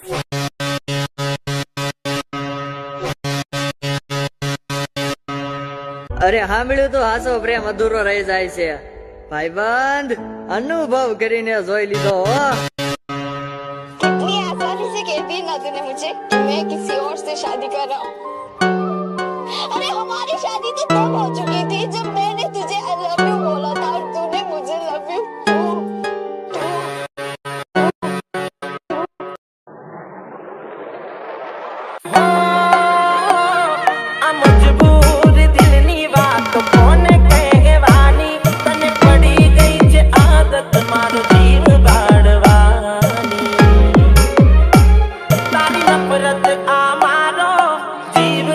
અરે સાંભળ્યું તો હાસો પ્રેમ અધૂરો રહી જાય છે ભાઈબંધ, અનુભવ કરીને જોઈ લીધો હો। कितनी आसानी से कह दिया ना तूने मुझे कि मैं किसी और से शादी कर रहा हूँ। अरे हमारी शादी तो तब हो चुकी थी जब मैंने तुझे आई लव यू बोला था और तूने मुझे लव यू તારી નફરત આ મારો જીવ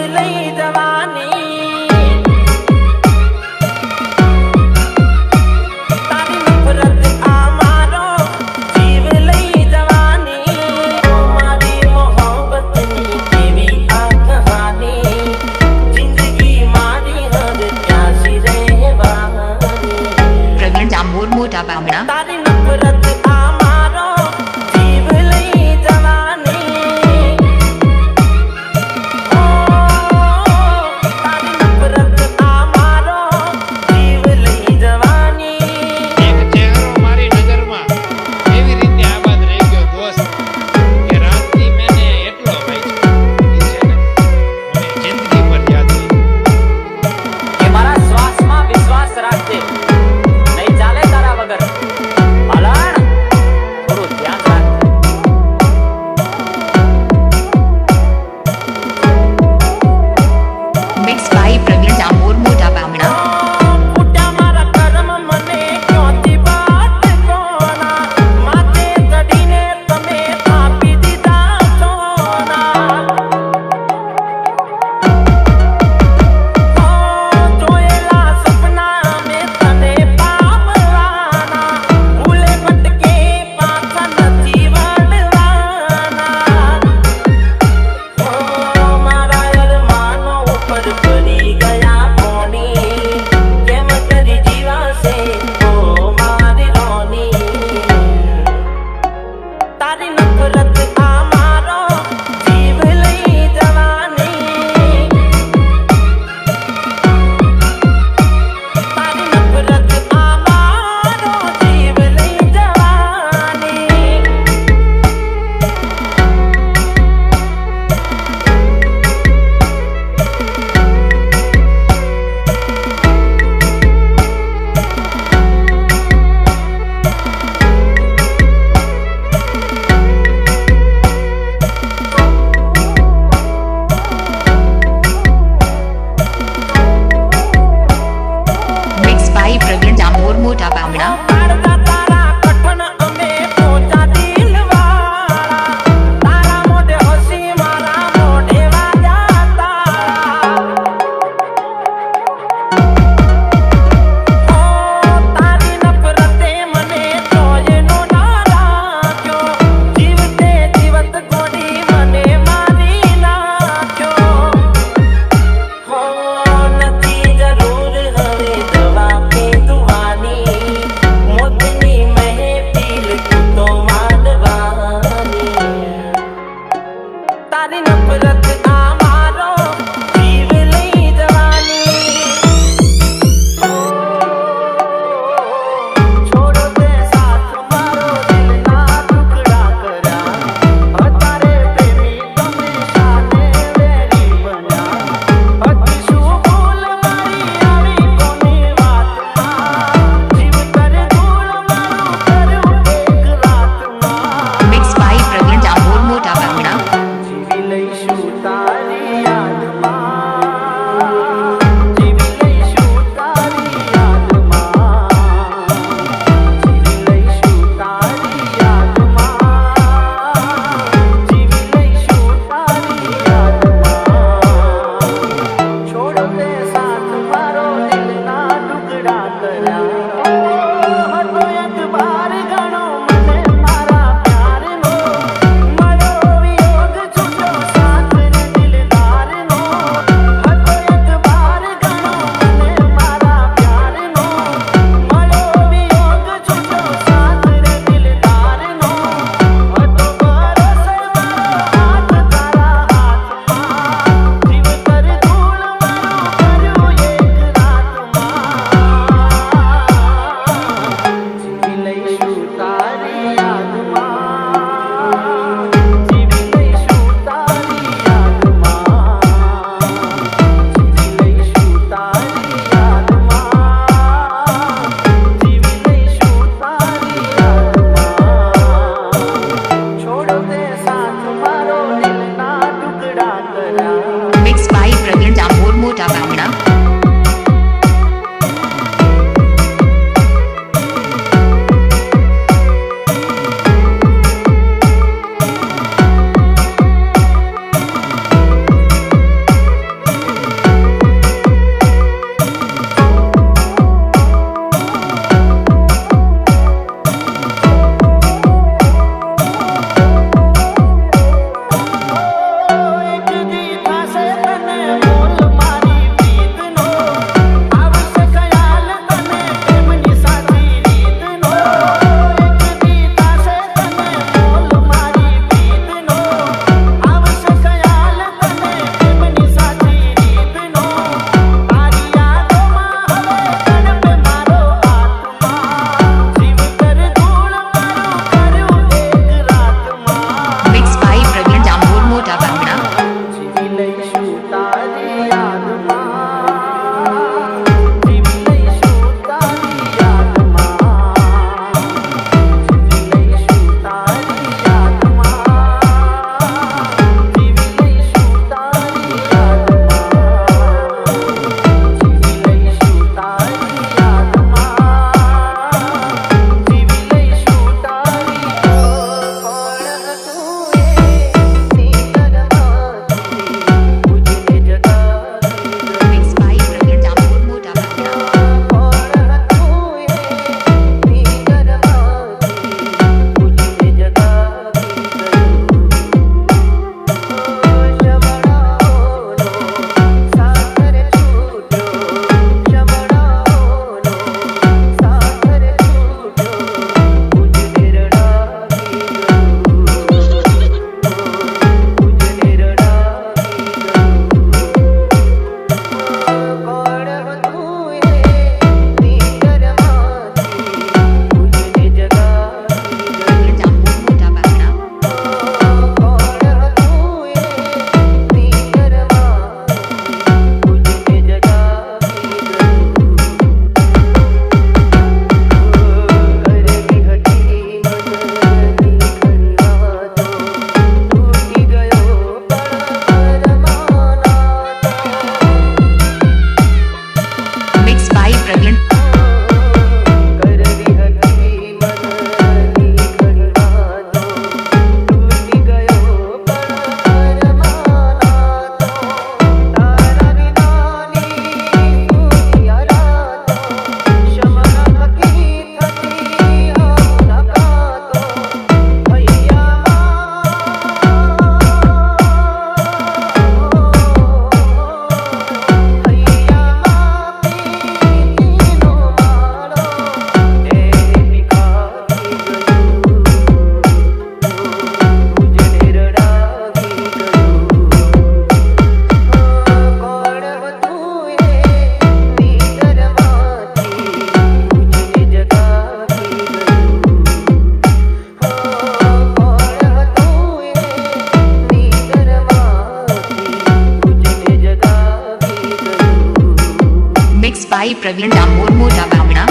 પ્રવીણ ડામોર મોટા બામણા.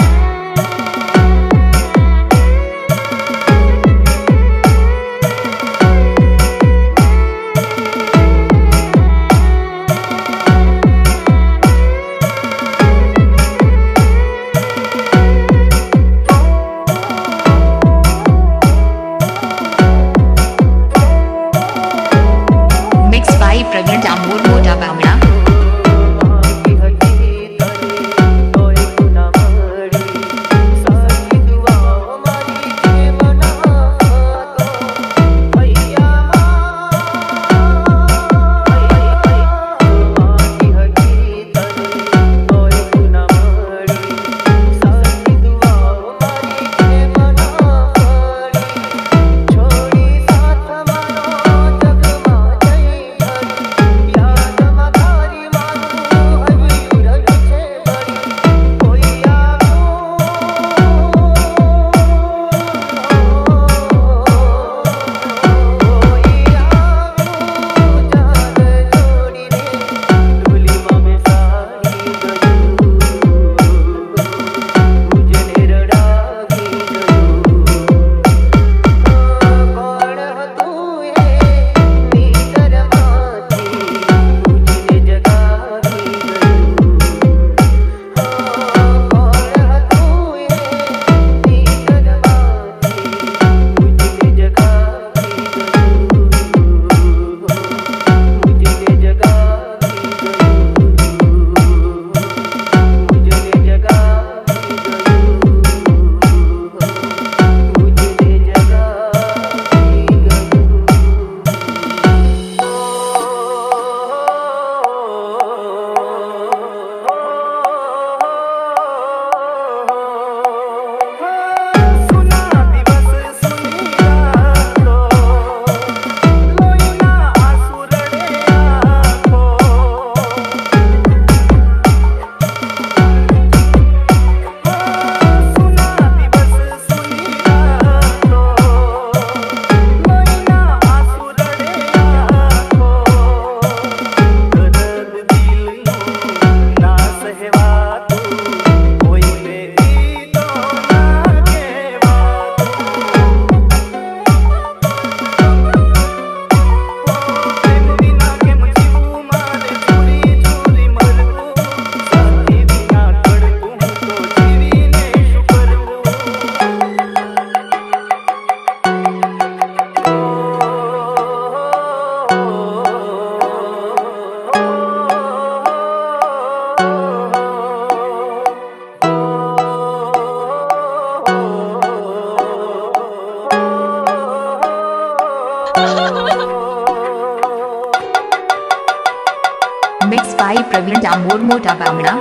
મિક્સ બાય પ્રવીણ ડામોર મોટા બામણા. મિક્સ બાય પ્રવીણ ડામોર મોટા બામણા.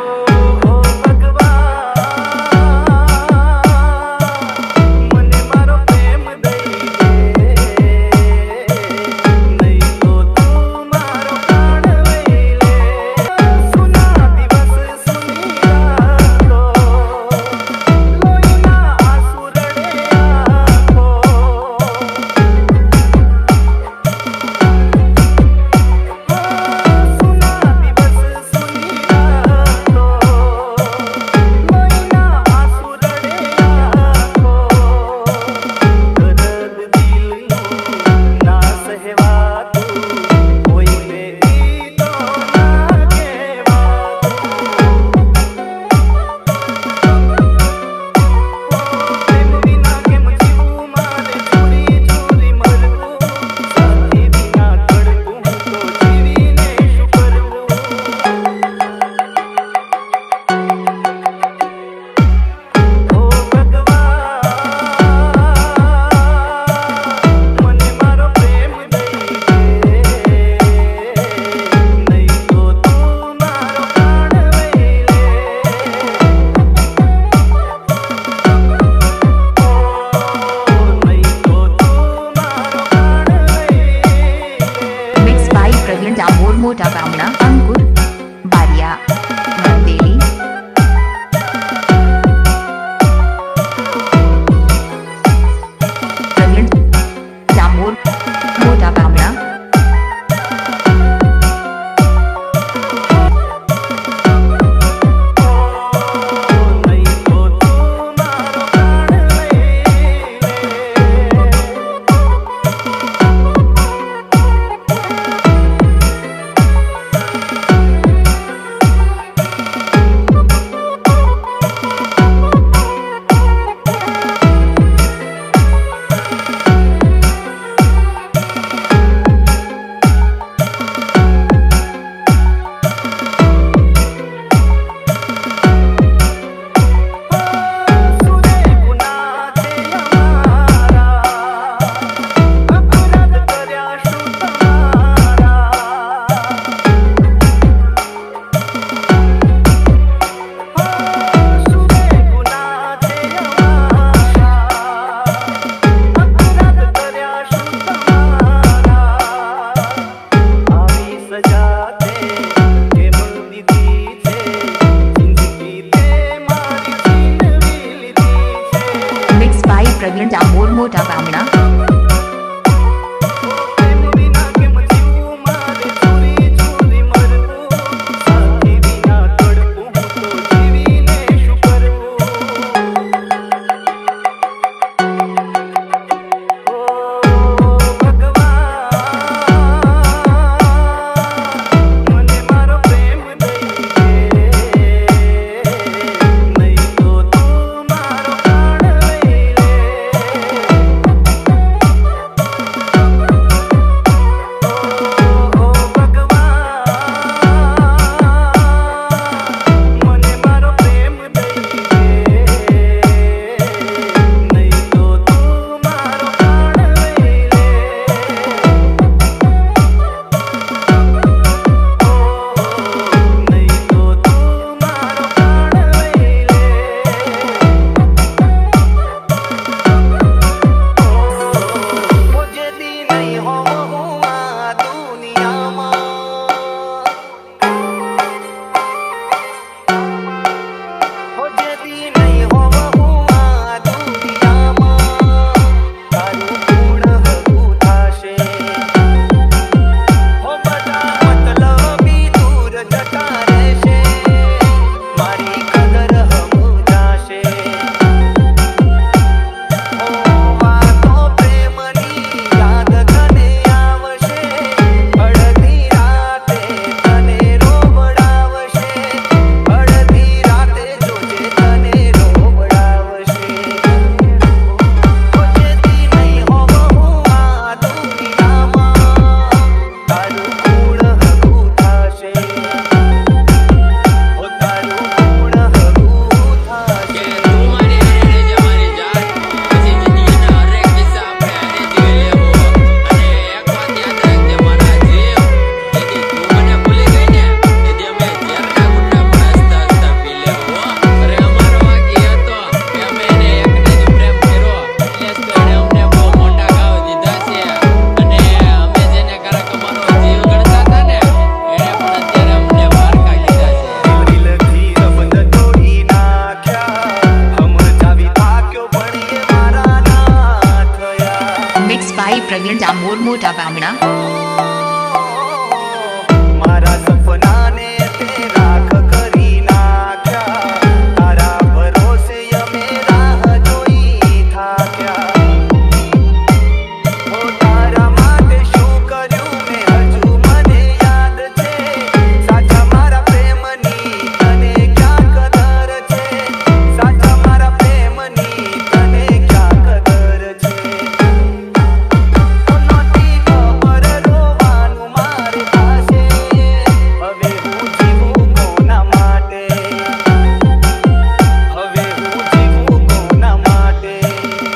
મોટા બામણા અંકુર બારિયા મંદેલી પ્રવીણ ડામોર મોટા બામણા પ્રવીણ ડામોર મોટા બામણા. મારા સપનાને તે રાખ કરી નાખ્યા, તારા ભરોસે અમે રાહ જોઈ થાક્યા. ઓ તારા માટે શું કર્યું મેં હજુ મને યાદ છે, સાચા મારા પ્રેમની તને ક્યાં કદર છે, સાચા મારા પ્રેમની તને ક્યાં કદર છે. નહોતી ખબર રોવાનું મારે પાસે, હવે હું જીવું કોના માટે, હવે હું જીવું કોના માટે.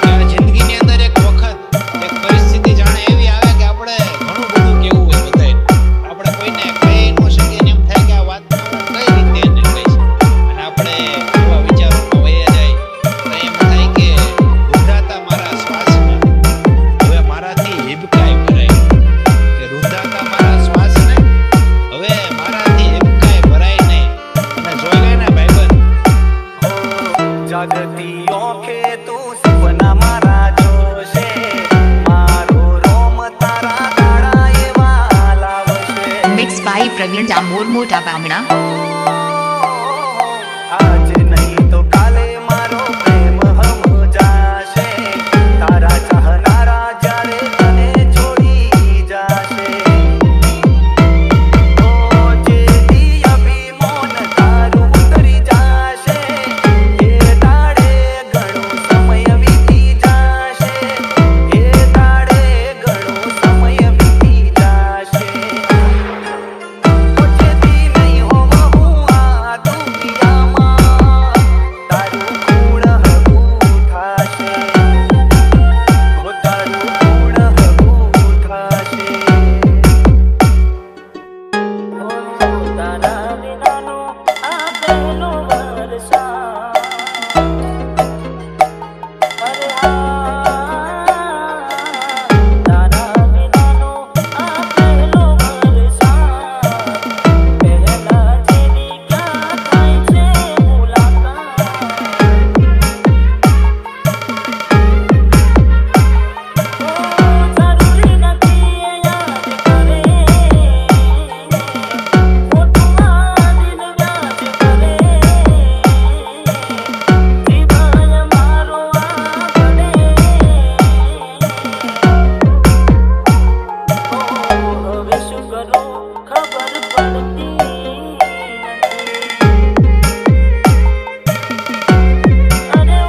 ત્યારે જિંદગીની અંદર એક વખત એક પરિસ્થિતિ જાણે એવી આવે કે આપણે ઘણું બધું કેવું હોય બધાય, આપણે કોઈને કહી ન શકીએ ને એમ થાય કે આ વાત હું કઈ રીતે એને કહીશ, અને આપણે એવા વિચારોમાં વયા જાય તો એમ થાય કે રૂંધાતા મારા શ્વાસને હવે મારાથી હિબકાય ભરાય, કે રૂંધાતા મારા શ્વાસને હવે મારાથી હિબકાય ભરાય નહીં. અને જોઈ લે ને ભાઈબંધ, જાગતી ઓંખે તું સપના મારા જોશે, મારો રોમ તારા દાડા એવા લાવશે. મિક્સ બાય પ્રવીણ ડામોર મોટા બામણા. આજ નહીં તો કાલે મારો પ્રેમ સમજાશે, તારા ચાહનારા જ્યારે તને છોડી જાશે. ઓ જેથી અભિમાન તારું ઉતરી જાશે, એ દાડે ઘણો સમય વીતી જાશે, એ દાડે ઘણો સમય વીતી જાશે. જેથી નહીં હોવા હું આ દુનિયામાં, તારું ગુણ હગું થાશે, ઓ તારું ગુણ હગું થાશે. તારા વિનાનો આ પહેલો વરસાદ, અરે તારા વિનાનો આ પહેલો વરસાદ, પહેલા જેવી ક્યાં થાય છે મુલાકાત. જરૂરી નથી એ યાદ કરે, ફોટોમાં દિલ વ્યાજ કરે, જીવન મારો આગળે. હવે શું કરું ખબર પડતી નથી, અરે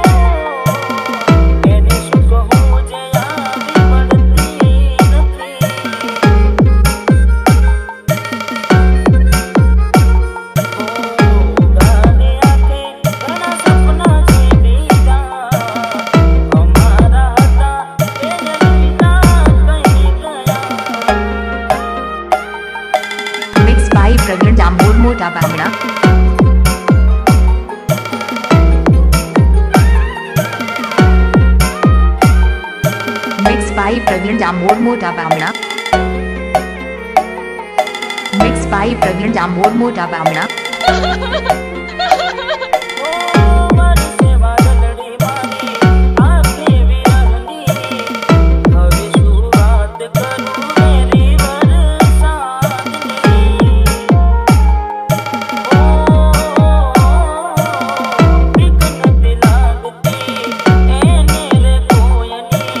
એને શું કહું જે આવી પડતી નથી. ગાને આંખે ઘણા સપના જીવીતા, અમારા હતા એને વિના કઈ ગયા. મિક્સ બાય પ્રવીણ ડામોર મોટા બામણા. મિક્સ બાય પ્રવીણ ડામોર મોટા બામણા. મિક્સ બાય પ્રવીણ ડામોર મોટા બામણા. મારી સેવા દલડી મારી આંખે વિરહની, હવે શું વાત કરું મેરી વરસાદની. બીક નથી લાગતી એને રે કોઈની,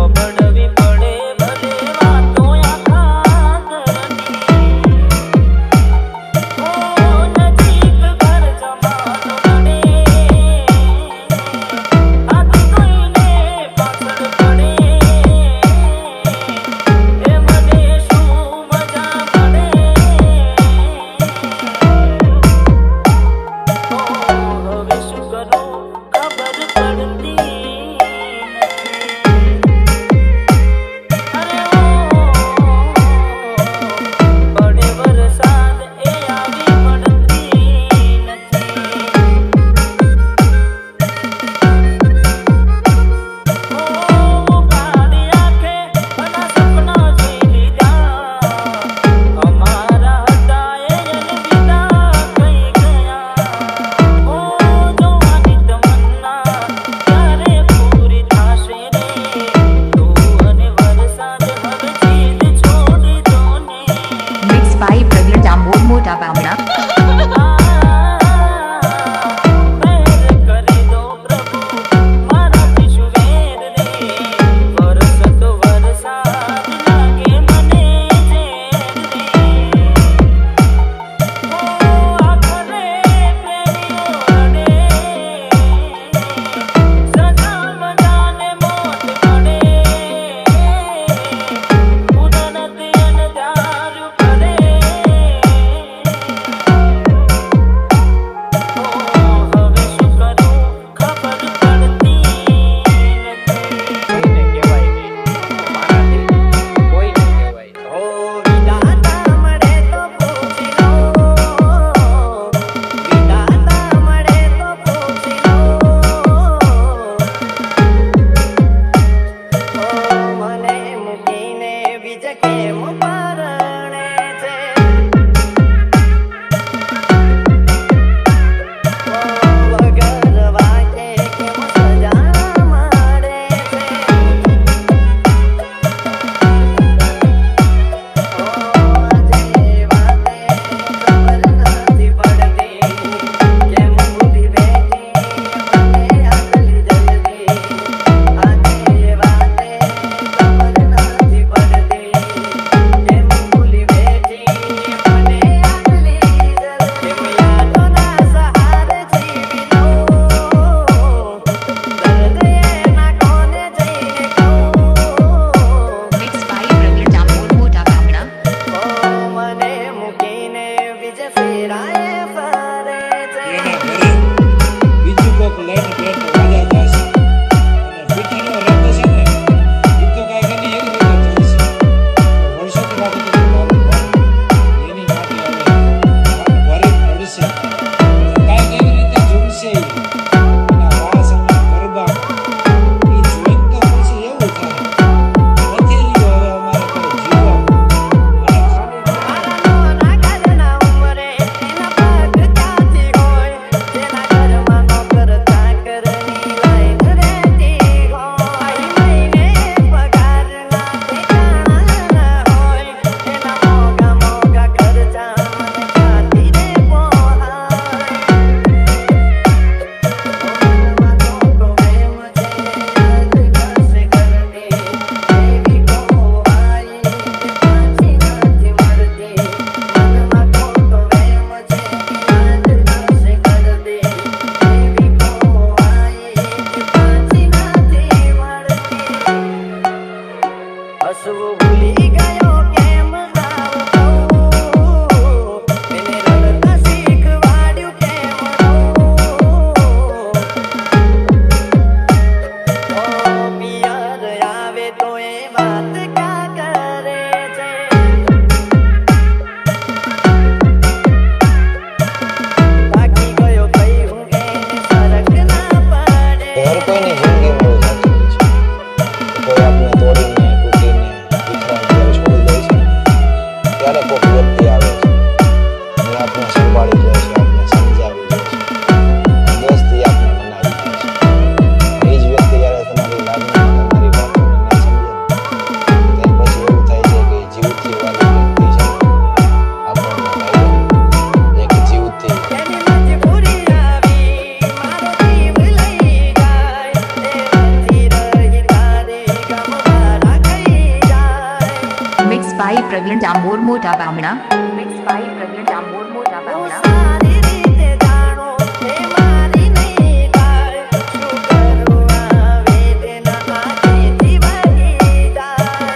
ઓગળવી પડે ભલે વાતો આખા ઘરની. નજીક કેમ પરણે છે વગર વાગે કેમ સજા મળે છે Mixed by Praveen Damor Mota Bamna. મને મૂકીને બીજે ફેરાએ ફરે છે એના ઘરે બીજું કોક લઈને પેટ વાજા જશે અને પીઠીનો રંગ છે ને એ તો કાંઈ એની એવી રીતે થાય છે વર્ષોથી રાખી દીધું મારું મન એની માટે હવે વરી પડશે કાંઈક એવી રીતે ઝૂમશે ઈ. એના વાસ અને ગરબા એ જોઈને તો પછી એવું થાય નથી રહ્યું હવે અમારે કોઈ જીવવા અને ખાલી નાના ઘરના ઉંમરે એના પગ ક્યાંથી હોય જેના ઘરમાં નોકર ચાકરની લાઈન રહેતી હોય મહિને પગારના ઠેકાણા ન હોય એના મોંઘા મોંઘા ખર્ચા મને ખાતીરે પોહાય હસવું ભૂલી ગયો કેમ આવતો એને રડતા શીખવાડ્યું કેમ પિયર આવે તો એ વાત કા કરે છે થાકી ગયો કઈ હું એને ફરક ના પડે હર કોઈની જિંદગી બહુ સાચી છે કોઈ આપણે તોડીને તૂટીને વિખરાઈને જ્યારે છોડી દે છે ત્યારે કોઈક વ્યક્તિ આવે છે અને આપણે સંભાળી લે છે આપણે સમજાવી દે છે દોસ્તી આપણે બનાવી દે છે એ જ વ્યક્તિ જ્યારે તમારી લાગણી તમારી વાતોને નહીં સમજે ને ત્યારે પછી એવું થાય છે કે જીવથી વાલી વ્યક્તિ છે આપણને લાગે એક જીવથી એની મજબૂરી આવી મારો જીવ લઈ જાય એ નથી રહી તારી ગમ મારા કઈ જાય Mixed by Praveen Damor Mota Bamna. Mixed by Praveen Damor Mota હું Bamna. સારી રીતે જાણો એ મારી નહીં થાય શું કરું આ વેદના આખેથી વહી જાય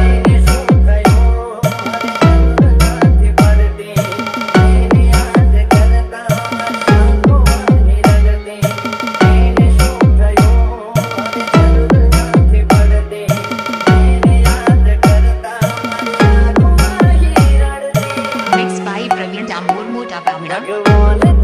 એને શું થયું મને નથી પડતી એને યાદ કરતા મારી આંખો અહીં રડતી એને શું થયું મને નથી પડતી એને યાદ કરતા મારી આંખો અહીં રડતી Mixed by Praveen Damor Mota Bamna. ભગવાન